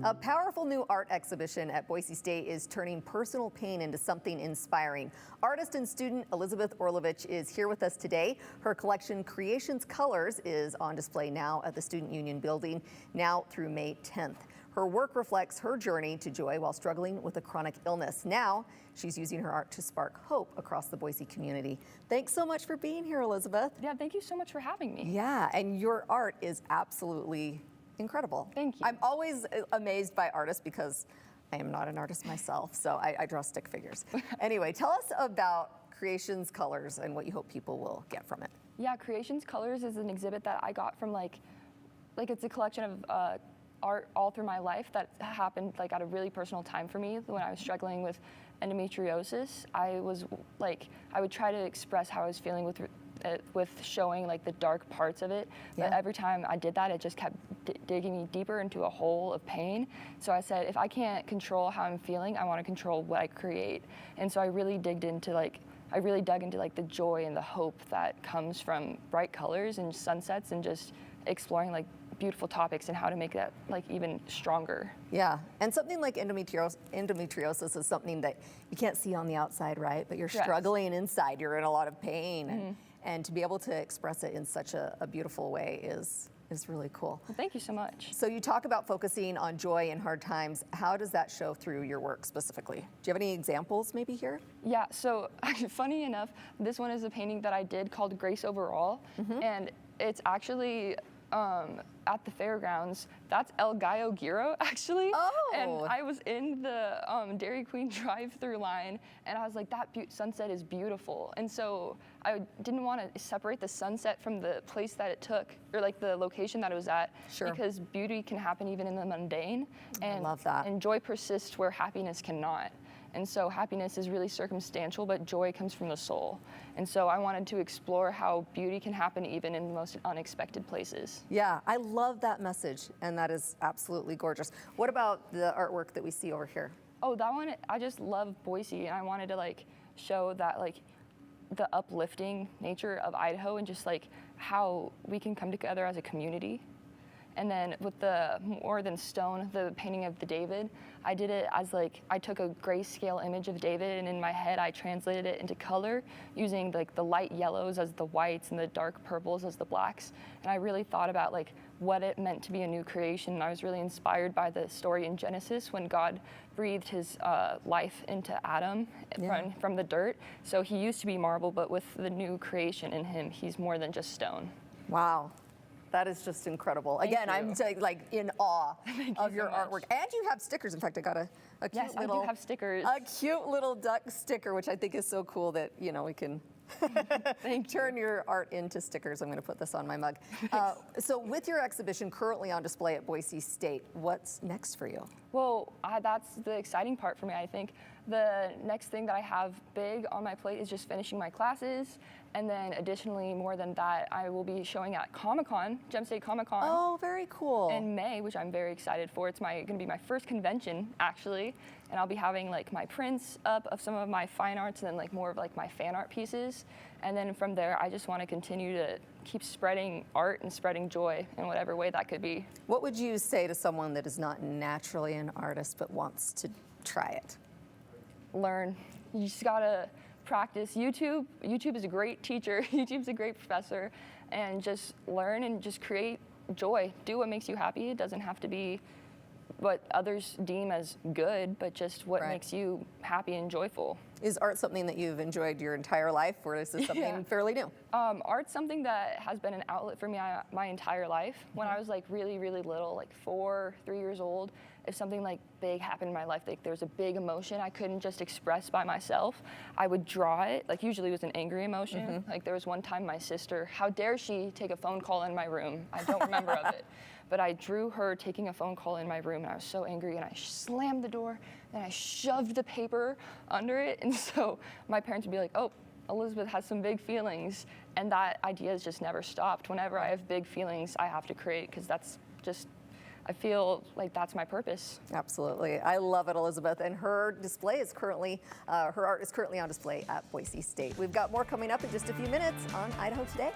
A powerful new art exhibition at Boise State is turning personal pain into something inspiring. Artist and student Elizabeth Orlovich is here with us today. Her collection, Creations Colors, is on display now at the Student Union building, now through May 10th. Her work reflects her journey to joy while struggling with a chronic illness. Now, she's using her art to spark hope across the Boise community. Thanks so much for being here, Elizabeth. Yeah, thank you so much for having me. Yeah, and your art is absolutely incredible. Thank you. I'm always amazed by artists because I am not an artist myself, so I draw stick figures. Anyway, tell us about Creations Colors and what you hope people will get from it. Yeah, Creations Colors is an exhibit that I got from like it's a collection of art all through my life that happened like at a really personal time for me when I was struggling with endometriosis. I would try to express how I was feeling with showing like the dark parts of it, but every time I did that, it just kept digging me deeper into a hole of pain. So I said, if I can't control how I'm feeling, I want to control what I create. And so I really dug into the joy and the hope that comes from bright colors and sunsets and just exploring like beautiful topics and how to make that like even stronger. Yeah, and something like endometriosis is something that you can't see on the outside, right? But you're struggling inside, you're in a lot of pain. And to be able to express it in such a beautiful way is really cool. Well, thank you so much. So you talk about focusing on joy in hard times. How does that show through your work specifically? Do you have any examples maybe here? Yeah, so funny enough, this one is a painting that I did called Grace Overall, and it's actually at the fairgrounds. That's El Gallo Giro, actually. Oh. And I was in the Dairy Queen drive-through line, and I was like, that sunset is beautiful. And so I didn't want to separate the sunset from the place that it took, or like the location that it was at, because beauty can happen even in the mundane. And, I love that. And joy persists where happiness cannot. And so happiness is really circumstantial, but joy comes from the soul. And so I wanted to explore how beauty can happen even in the most unexpected places. Yeah, I love that message, and that is absolutely gorgeous. What about the artwork that we see over here? Oh, that one, I just love Boise, and I wanted to like show that like the uplifting nature of Idaho and just like how we can come together as a community. And then with the More Than Stone, the painting of the David, I did it as like, I took a grayscale image of David, and in my head I translated it into color using like the light yellows as the whites and the dark purples as the blacks. And I really thought about like what it meant to be a new creation. And I was really inspired by the story in Genesis when God breathed his life into Adam from the dirt. So he used to be marble, but with the new creation in him, he's more than just stone. Wow. That is just incredible. Again, I'm like in awe of your artwork. And you have stickers. In fact, I got a cute little, I do have stickers. A cute little duck sticker, which I think is so cool that, you know, we can turn your art into stickers. I'm going to put this on my mug. So with your exhibition currently on display at Boise State, what's next for you? Well, that's the exciting part for me, I think. The next thing that I have big on my plate is just finishing my classes. And then additionally, more than that, I will be showing at Comic-Con, Gem State Comic-Con. Oh, very cool. In May, which I'm very excited for. It's going to be my first convention, actually. And I'll be having like my prints up of some of my fine arts and then like more of like my fan art pieces. And then from there, I just want to continue to keep spreading art and spreading joy in whatever way that could be. What would you say to someone that is not naturally an artist but wants to try it? Learn. You just gotta practice. YouTube is a great teacher. YouTube's a great professor. And just learn and just create joy. Do what makes you happy. It doesn't have to be what others deem as good, but just what makes you happy and joyful. Is art something that you've enjoyed your entire life, or is this something fairly new? Art's something that has been an outlet for me my entire life. When I was like really, really little, like 3 years old, if something like big happened in my life, like there was a big emotion I couldn't just express by myself, I would draw it. Like usually it was an angry emotion. Like there was one time my sister, how dare she take a phone call in my room? I don't remember of it. But I drew her taking a phone call in my room, and I was so angry, and I slammed the door, and I shoved the paper under it. And so my parents would be like, oh, Elizabeth has some big feelings. And that idea has just never stopped. Whenever I have big feelings, I have to create, because that's just, I feel like that's my purpose. Absolutely. I love it, Elizabeth. And her display is currently, her art is currently on display at Boise State. We've got more coming up in just a few minutes on Idaho Today.